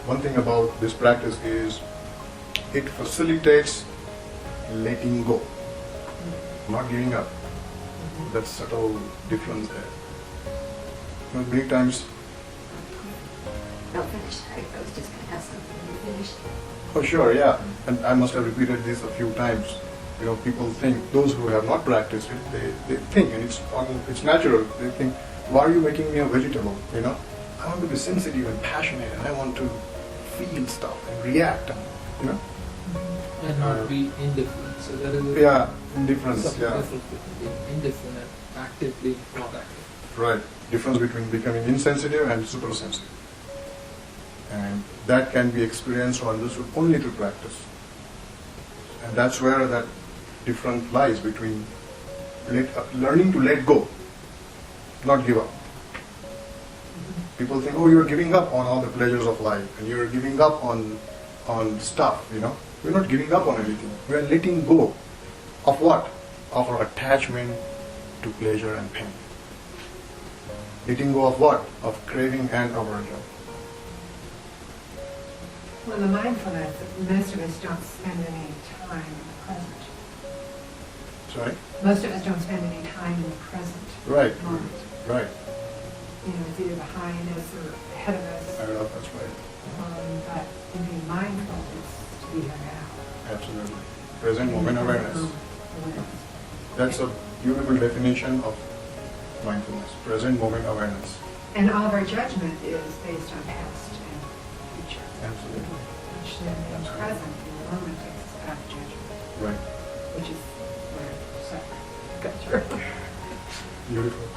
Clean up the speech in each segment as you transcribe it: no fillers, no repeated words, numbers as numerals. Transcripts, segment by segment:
one thing about this practice is it facilitates letting go, not giving up. That's subtle difference there. Many times. No, finish. I was just going to ask something. You finished? Oh, sure, yeah. And I must have repeated this a few times. You know, people think, those who have not practiced it, they think, and it's natural. They think, why are you making me a vegetable? You know, I want to be sensitive and passionate, and I want to feel stuff and react. You know, and not be indifferent. So there is indifference. difference between indifferent and actively not active. Right. Difference between becoming insensitive and supersensitive. And that can be experienced or understood only through practice. And that's where that difference lies between learning to let go, not give up. People think, oh, you're giving up on all the pleasures of life, and you're giving up on stuff, you know. We're not giving up on anything. We're letting go of what? Of our attachment to pleasure and pain. Letting go of what? Of craving and aversion. Well, the mindfulness, most of us don't spend any time in the present. Sorry? Most of us don't spend any time in the present Right. moment. Right. You know, it's either behind us or ahead of us. I don't know if that's right. But being mindful is to be here now. Absolutely. Present moment awareness. Awareness. That's a beautiful definition of mindfulness. Present moment awareness. And all of our judgment is based on past and future. Absolutely. Which then in present, in the moment, takes us out of judgment. Right. Which is where suffering comes from. Beautiful.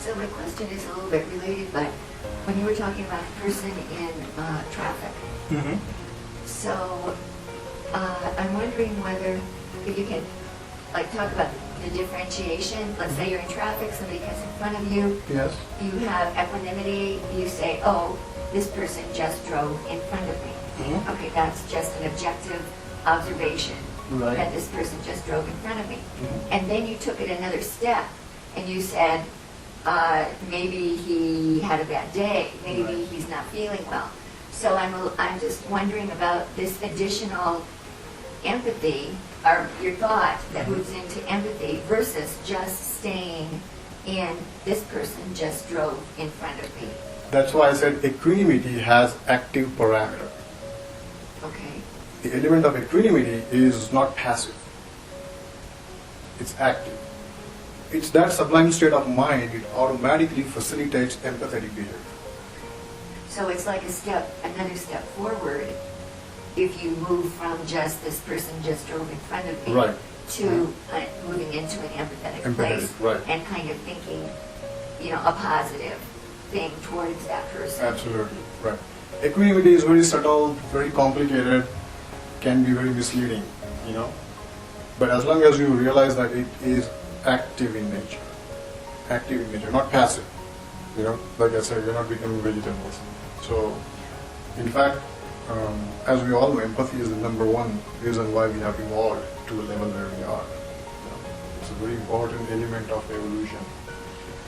So my question is a little bit related, but when you were talking about the person in traffic, Mm-hmm. so I'm wondering whether if you can like talk about the differentiation. Let's say you're in traffic, somebody comes in front of you, Yes. you have equanimity, you say, oh, this person just drove in front of me. Mhm. Okay, that's just an objective observation Right. that this person just drove in front of me. Mhm. And then you took it another step and you said, maybe he had a bad day, maybe Right. he's not feeling well. So I'm just wondering about this additional empathy, or your thought that moves into empathy versus just staying in this person just drove in front of me. That's why I said equanimity has active parameter. Okay. The element of equanimity is not passive. It's active. It's that sublime state of mind, it automatically facilitates empathetic behavior. So it's like another step forward if you move from just this person just drove in front of me Right. to moving into an empathetic place right. and kind of thinking, a positive thing towards that person. Absolutely, right. Equanimity is very subtle, very complicated, can be very misleading, But as long as you realize that it is active in nature, not passive. Like I said, you're not becoming vegetables. So, in fact, as we all know, empathy is the number one reason why we have evolved to the level where we are. It's a very important element of evolution.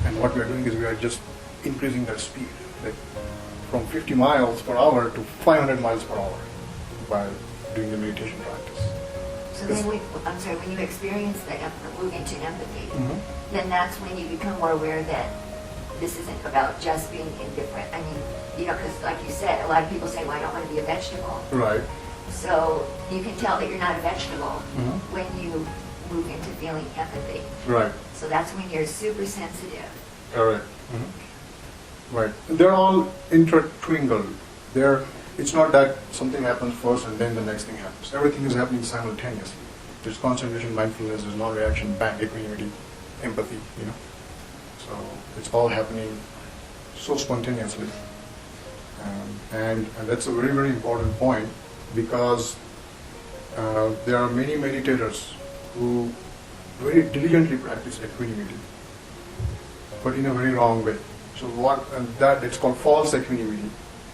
And what we are doing is we are just increasing that speed, like from 50 miles per hour to 500 miles per hour by doing the meditation practice. So then, when you experience the moving to empathy, Mhm. then that's when you become more aware that this isn't about just being indifferent. I mean, because like you said, a lot of people say, well, I don't want to be a vegetable. Right. So you can tell that you're not a vegetable Mhm. when you move into feeling empathy. Right. So that's when you're super sensitive. Correct. Mm-hmm. Right. They're all intertwined. It's not that something happens first and then the next thing happens. Everything is happening simultaneously. There's concentration, mindfulness, there's non-reaction, bang, equanimity, empathy, So it's all happening so spontaneously. And that's a very, very important point because there are many meditators who very diligently practice equanimity, but in a very wrong way. So it's called false equanimity.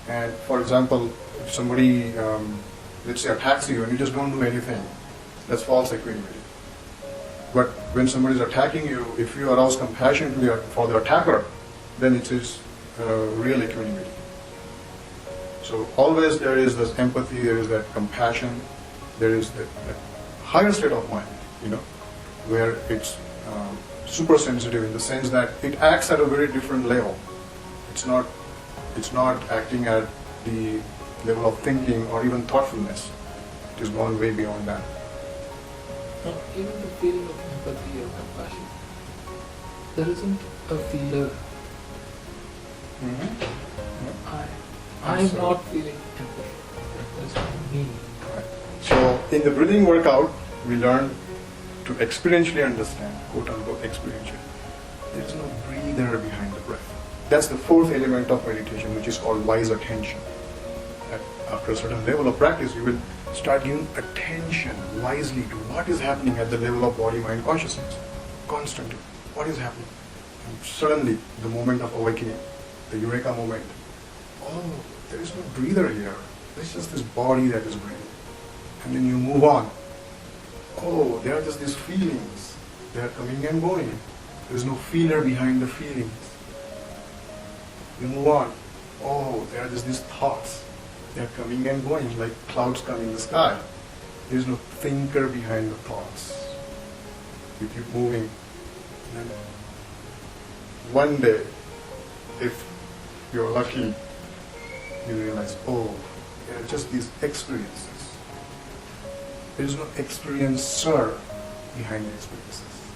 And for example, if somebody, let's say, attacks you and you just don't do anything, that's false equanimity. But when somebody is attacking you, if you arouse compassion for the attacker, then it is real equanimity. So always there is this empathy, there is that compassion, there is that higher state of mind, where it's super sensitive in the sense that it acts at a very different level. It's not acting at the level of thinking or even thoughtfulness. It is gone way beyond that. Now, even the feeling of empathy or compassion, there isn't a feeler. I'm not feeling empathy. That's not me. So in the breathing workout, we learn to experientially understand, quote unquote experientially. There is no breather behind the breath. That's the fourth element of meditation, which is called wise attention. After a certain level of practice, you will start giving attention wisely to what is happening at the level of body, mind, consciousness. Constantly. What is happening? And suddenly, the moment of awakening, the eureka moment. Oh, there is no breather here. There's just this body that is breathing. And then you move on. Oh, there are just these feelings. They are coming and going. There is no feeler behind the feelings. You move on. Oh, there are just these thoughts. They are coming and going like clouds come in the sky. There is no thinker behind the thoughts. You keep moving. And then one day, if you're lucky, you realize, oh, there are just these experiences. There is no experiencer behind the experiences.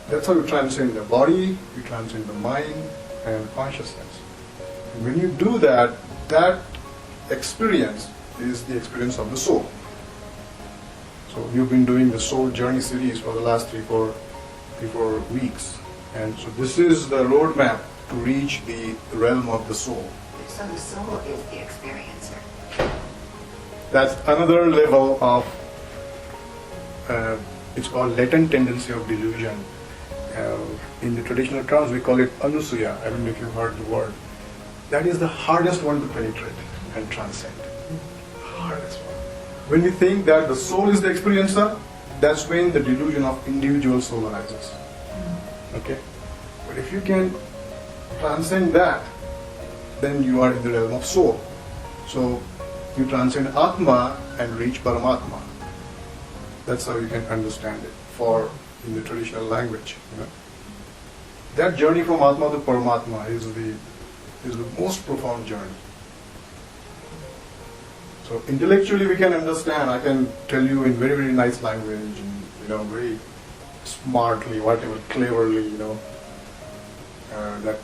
That's how you transcend the body, you transcend the mind and consciousness. And when you do that, that experience is the experience of the soul. So we've been doing the Soul Journey series for the last 3-4 weeks. And so this is the roadmap to reach the realm of the soul. So the soul is the experiencer. That's another level of, it's called latent tendency of delusion. In the traditional terms, we call it anusuya. I don't know if you've heard the word. That is the hardest one to penetrate and transcend. Hardest one. When we think that the soul is the experiencer, that's when the delusion of individual soul arises. Okay? But if you can transcend that, then you are in the realm of soul. So you transcend Atma and reach Paramatma. That's how you can understand it in the traditional language. That journey from Atma to Paramatma is the most profound journey. So intellectually we can understand, I can tell you in very, very nice language, and very smartly, whatever, cleverly, that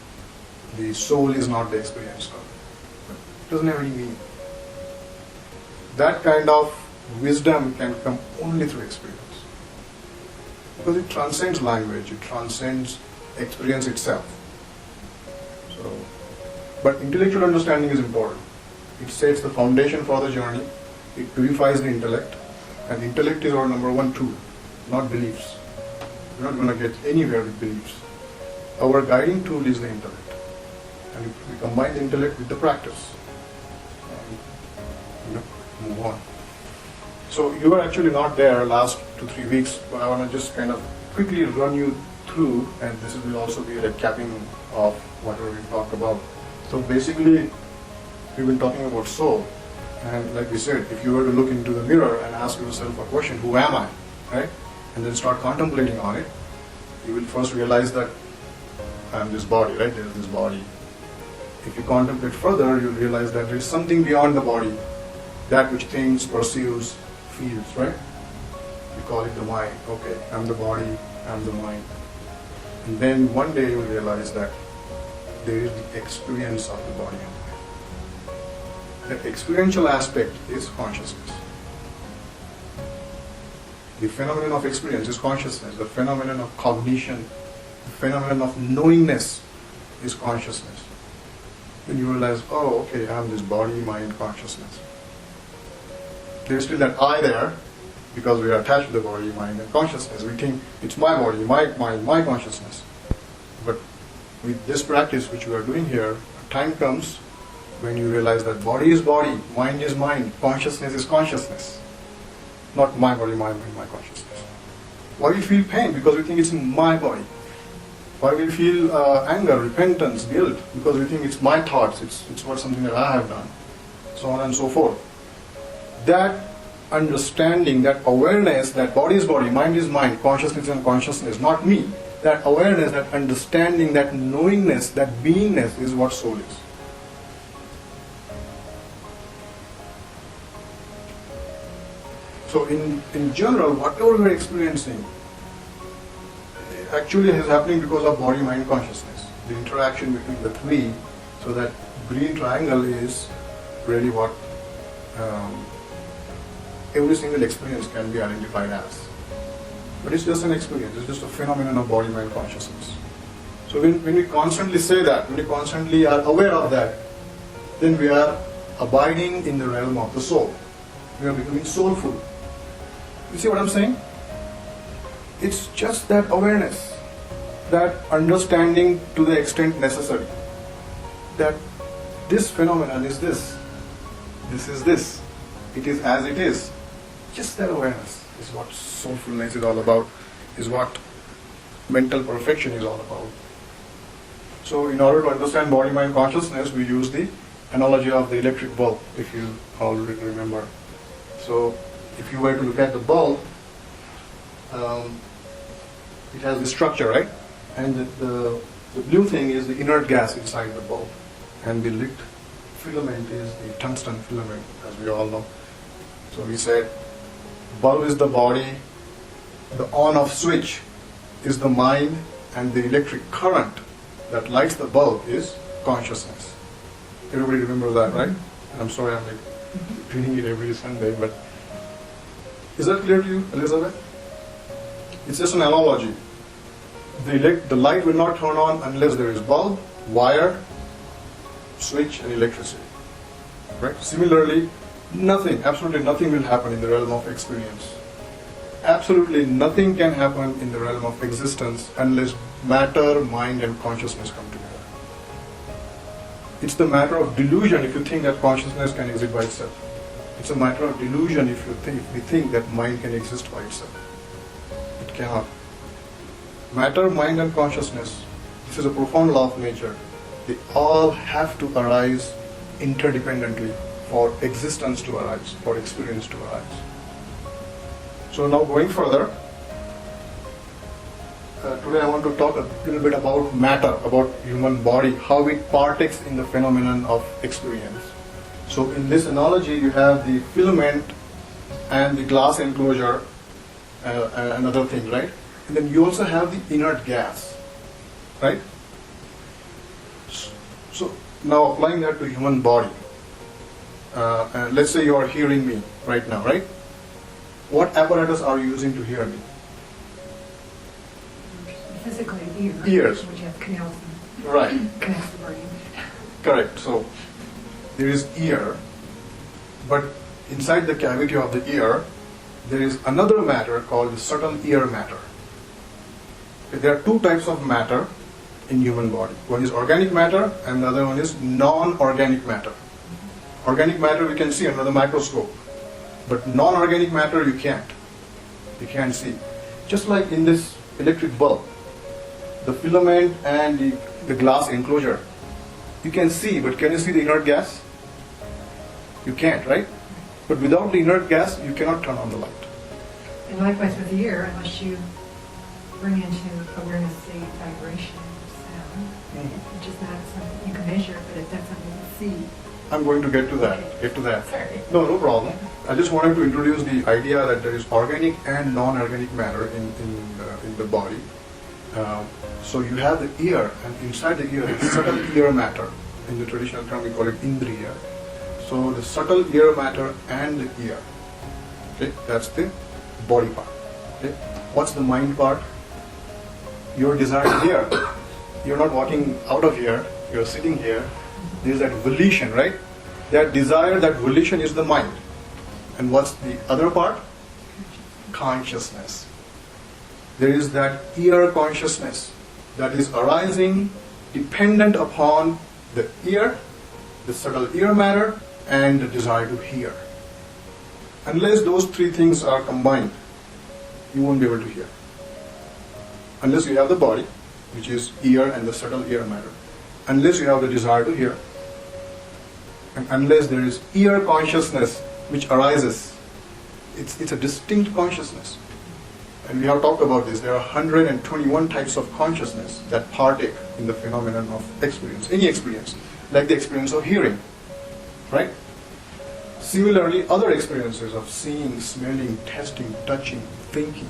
the soul is not the experiencer. But it doesn't have any meaning. That kind of wisdom can come only through experience. Because it transcends language, it transcends experience itself. But intellectual understanding is important. It sets the foundation for the journey, it purifies the intellect, and intellect is our number one tool, not beliefs. We're not going to get anywhere with beliefs. Our guiding tool is the intellect. And we combine the intellect with the practice. And, move on. So you were actually not there last 2-3 weeks, but I want to just kind of quickly run you through, and this will also be a recapping of whatever we talked about. So basically, we've been talking about soul, and like we said, if you were to look into the mirror and ask yourself a question, who am I, right? And then start contemplating on it, you will first realize that I am this body, right? There is this body. If you contemplate further, you'll realize that there is something beyond the body, that which thinks, perceives, feels, right? We call it the mind. Okay, I'm the body, I'm the mind. And then one day you'll realize that there is the experience of the body and mind. That experiential aspect is consciousness. The phenomenon of experience is consciousness. The phenomenon of cognition, the phenomenon of knowingness is consciousness. Then you realize, oh, okay, I am this body, mind, consciousness. There's still that I there, because we are attached to the body, mind, and consciousness. We think it's my body, my mind, my consciousness. But with this practice which we are doing here, a time comes when you realize that body is body, mind is mind, consciousness is consciousness. Not my body, my mind, my consciousness. Why we feel pain? Because we think it's in my body. Why we feel anger, repentance, guilt? Because we think it's my thoughts, it's what something that I have done, so on and so forth. That understanding, that awareness, that body is body, mind is mind, consciousness and consciousness, not me. That awareness, that understanding, that knowingness, that beingness is what soul is. So in general, whatever we're experiencing actually is happening because of body, mind, consciousness. The interaction between the three, so that green triangle is really what every single experience can be identified as. But it's just an experience, it's just a phenomenon of body, mind, consciousness. So when we constantly say that, when we constantly are aware of that, then we are abiding in the realm of the soul. We are becoming soulful. You see what I'm saying? It's just that awareness, that understanding to the extent necessary, that this phenomenon is this is this, it is as it is. Just that awareness is what soulfulness is all about, is what mental perfection is all about. So in order to understand body, mind, consciousness, we use the analogy of the electric bulb, if you all remember. So if you were to look at the bulb, it has the structure, right? And the blue thing is the inert gas inside the bulb, and the lit filament is the tungsten filament, as we all know. So we said bulb is the body, the on-off switch is the mind, and the electric current that lights the bulb is consciousness. Everybody remember that, right? I'm sorry I'm reading it every Sunday, but is that clear to you, Elizabeth? It's just an analogy. The light will not turn on unless there is bulb, wire, switch, and electricity. Right? Similarly, nothing, absolutely nothing will happen in the realm of experience. Absolutely nothing can happen in the realm of existence unless matter, mind, and consciousness come together. It's the matter of delusion if you think that consciousness can exist by itself. It's a matter of delusion if we think that mind can exist by itself. It cannot. Matter, mind, and consciousness, this is a profound law of nature. They all have to arise interdependently for existence to arise, for experience to arise. So now going further, today I want to talk a little bit about matter, about human body, how it partakes in the phenomenon of experience. So in this analogy, you have the filament and the glass enclosure, another thing, right? And then you also have the inert gas, right? So now applying that to human body, let's say you are hearing me right now, right? What apparatus are you using to hear me? Physically, ear. Ears. Which have canals Right. and connects the brain. Correct. So there is ear, but inside the cavity of the ear, there is another matter called the subtle ear matter. There are two types of matter in human body. One is organic matter and the other one is non-organic matter. Organic matter we can see under the microscope, but non-organic matter you can't. You can't see. Just like in this electric bulb, the filament and the glass enclosure, you can see, but can you see the inert gas? You can't, right? But without the inert gas, you cannot turn on the light. And likewise with the ear, unless you bring into awareness the vibration of sound, which is not something you can measure, but it's not something you see. I'm going to get to that. Sorry. No problem. I just wanted to introduce the idea that there is organic and non-organic matter in the body. So you have the ear, and inside the ear is subtle ear matter. In the traditional term, we call it indriya. So the subtle ear matter and the ear. Okay, that's the body part. Okay, what's the mind part? Your desire to hear. You're not walking out of here. You're sitting here. There's that volition, right? That desire, that volition is the mind. And what's the other part? Consciousness. There is that ear consciousness that is arising dependent upon the ear, the subtle ear matter, and the desire to hear. Unless those three things are combined, you won't be able to hear. Unless you have the body, which is ear and the subtle ear matter. Unless you have the desire to hear, and unless there is ear consciousness which arises, it's a distinct consciousness. And we have talked about this. There are 121 types of consciousness that partake in the phenomenon of experience, any experience, like the experience of hearing, right? Similarly, other experiences of seeing, smelling, tasting, touching, thinking,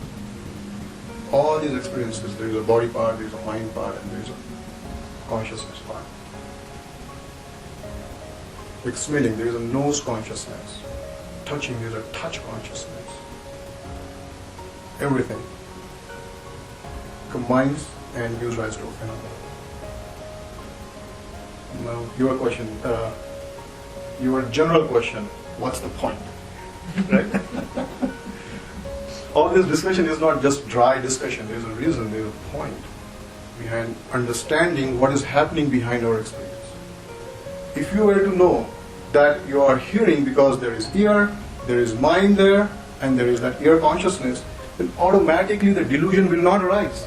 all these experiences, there is a body part, there is a mind part, and there is a consciousness part. Like smelling, there is a nose consciousness. Touching, there is a touch consciousness. Everything combines and gives rise to a phenomenon. Now, your question, your general question, what's the point? Right? All this discussion is not just dry discussion. There's a reason, there's a point behind understanding what is happening behind our experience. If you were to know that you are hearing because there is ear, there is mind there, and there is that ear consciousness, then automatically the delusion will not arise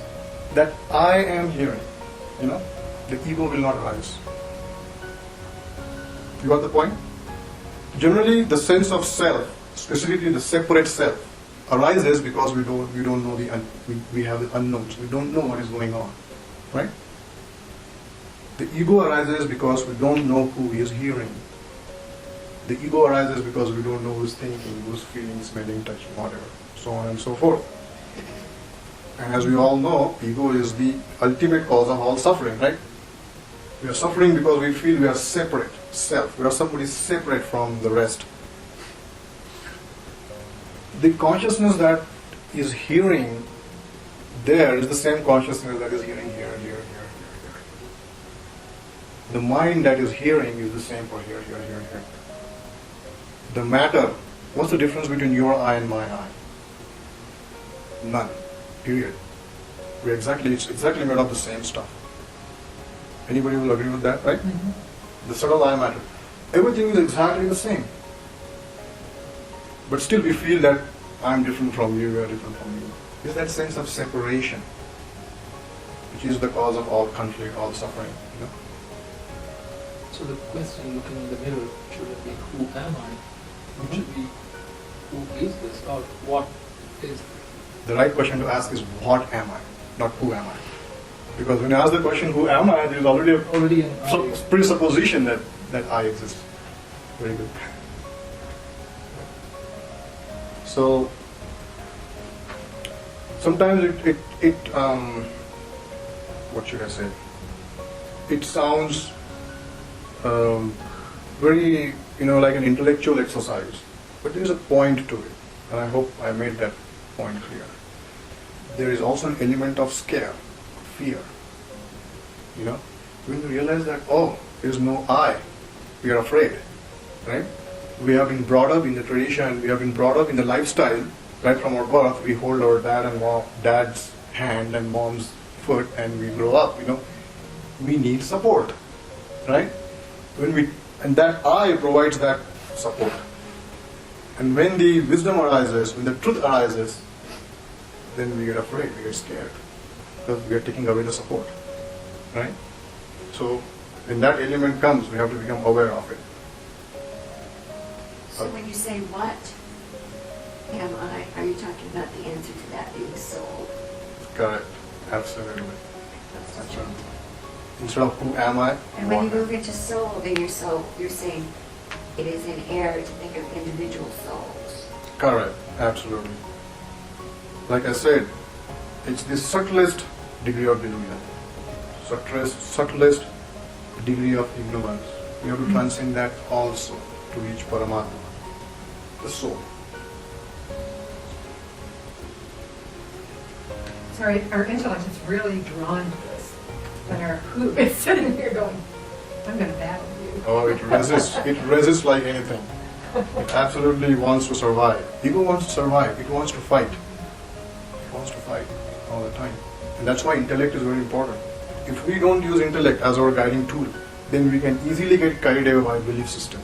that I am hearing. You know, the ego will not arise. You got the point? Generally, the sense of self, specifically the separate self, arises because we don't know we have the unknowns. We don't know what is going on, right? The ego arises because we don't know who is hearing. The ego arises because we don't know who's thinking, who's feeling, smelling, touching, whatever, so on and so forth. And as we all know, ego is the ultimate cause of all suffering, right? We are suffering because we feel we are separate, self. We are somebody separate from the rest. The consciousness that is hearing there is the same consciousness that is hearing here. The mind that is hearing is the same for here. The matter, what's the difference between your eye and my eye? None. Period. It's exactly made of the same stuff. Anybody will agree with that, right? Mm-hmm. The subtle eye matter. Everything is exactly the same. But still we feel that I'm different from you, you are different from you. It's that sense of separation which is the cause of all conflict, all suffering. You know? So the question looking in the mirror shouldn't be who am I? It should be who is this or what is this? The right question to ask is what am I, not who am I. Because when you ask the question who am I, there is already an a presupposition that I exist. Very good. So sometimes it what should I say? It sounds very, like an intellectual exercise, but there is a point to it, and I hope I made that point clear. There is also an element of scare, fear. When we realize that, there is no I, we are afraid, right? We have been brought up in the tradition, we have been brought up in the lifestyle, right from our birth. We hold our dad's hand and mom's foot, and we grow up. We need support, right? And that I provides that support. And when the wisdom arises, when the truth arises, then we get afraid, we get scared, because we are taking away the support, right? So when that element comes, we have to become aware of it. So when you say what am I, are you talking about the answer to that being soul? Correct. Absolutely. That's right. Instead of who am I, And when you what am I? move into soul, then you're saying it is in error to think of individual souls. Correct. Absolutely. Like I said, it's the subtlest degree of delusion, subtlest degree of ignorance. We have to transcend that also to reach Paramatma, the soul. So our intellect is really drawn to this, but our who is sitting here going, I'm going to battle you. Oh, it resists. It resists like anything. It absolutely wants to survive. Ego wants to survive. It wants to fight. It wants to fight all the time. And that's why intellect is very important. If we don't use intellect as our guiding tool, then we can easily get carried away by belief system,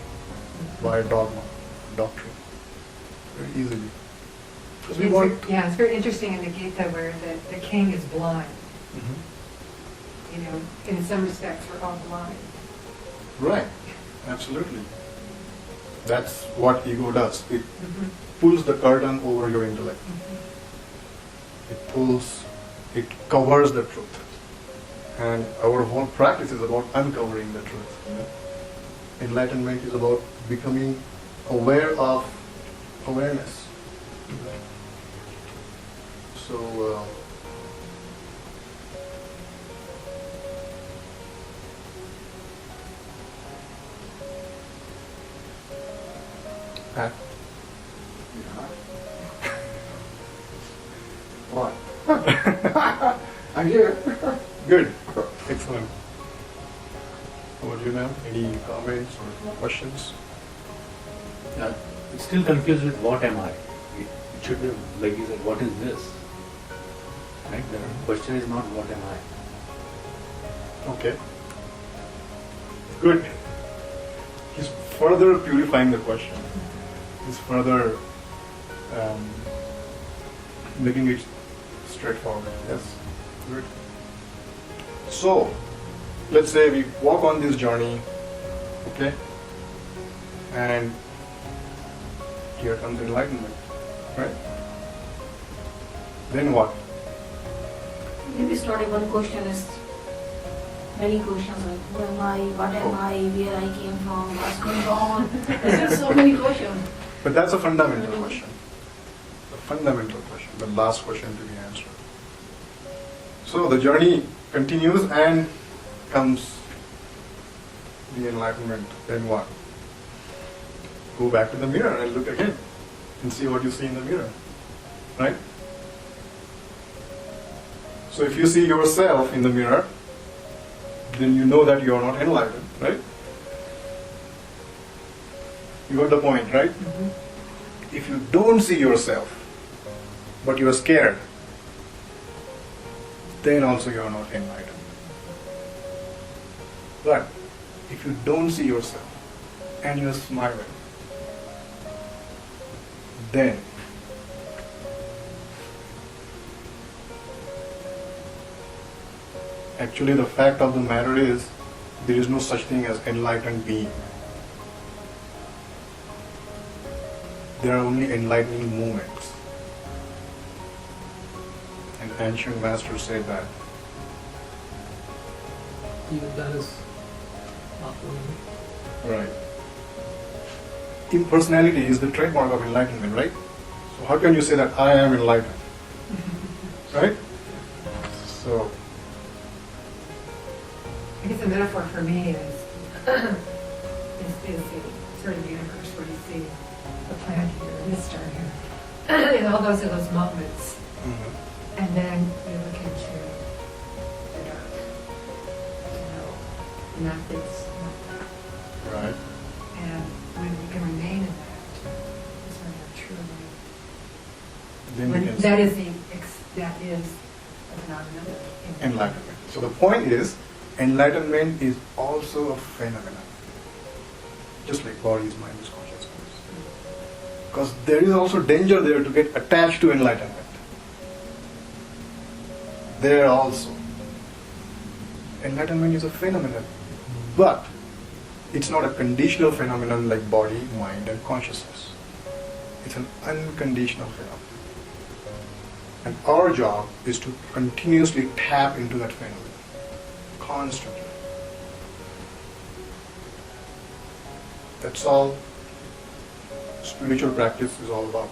by dogma, doctrine, very easily. Because we want. It's very interesting in the Gita where the king is blind. Mhm. you know, in some respects, we're all blind. Right, absolutely. That's what ego does. It Mhm. pulls the curtain over your intellect. It covers the truth. And our whole practice is about uncovering the truth. You know? Enlightenment is about becoming aware of awareness. So, Pat? What? I'm here. Good. Excellent. How about you, ma'am? Any comments or questions? Yeah, I'm still confused with what am I? It should be like you said, what is this? Right? The question is not what am I? Okay. Good. He's further purifying the question. He's further making it straightforward. Yes. Good. So, let's say we walk on this journey, okay? And here comes enlightenment, right? Then what? Maybe starting one question is many questions like who am I, what am I, where I came from, what's going on. There's just so many questions. But that's a fundamental question. The fundamental question, the last question to be answered. So the journey continues and comes the enlightenment. Then what? Go back to the mirror and look again and see what you see in the mirror. Right? So if you see yourself in the mirror, then you know that you are not enlightened, right? You got the point, right? If you don't see yourself, but you are scared, then also you are not enlightened. But if you don't see yourself and you are smiling, then actually the fact of the matter is there is no such thing as enlightened being. There are only enlightening moments. And ancient masters say that. Even that is not for me. Right. Impersonality is the trademark of enlightenment, right? So how can you say that I am enlightened? Right? So, I guess the metaphor for me is the sort of universe where you see the planet here, this star here, and all those are those moments. And then you look into the dark. You know, nothing's not that. right. And when we can remain in that, is when we're truly. Then we can That is the phenomenon. enlightenment. So the point is, enlightenment is also a phenomenon. Just like bodies, mind, is consciousness. Because there is also danger there to get attached to enlightenment. There also. Enlightenment is a phenomenon. But it's not a conditional phenomenon like body, mind, and consciousness. It's an unconditional phenomenon. And our job is to continuously tap into that phenomenon. Constantly. That's all spiritual practice is all about.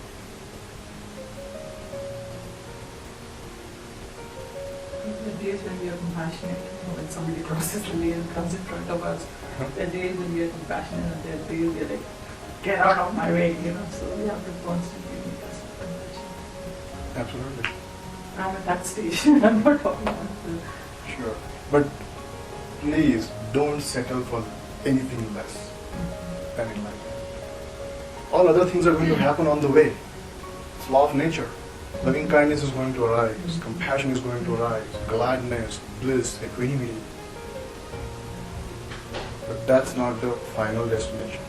The days when we are compassionate, when somebody crosses the way and comes in front of us, there are days when we are compassionate and there are days we are like, get out of my way, so we have to constantly make us compassionate. Absolutely. I'm at that stage, I'm not talking about Sure. But please don't settle for anything less than enlightenment. All other things are going to happen on the way. It's law of nature. Loving kindness is going to arise, compassion is going to arise, gladness, bliss, equanimity. But that's not the final destination.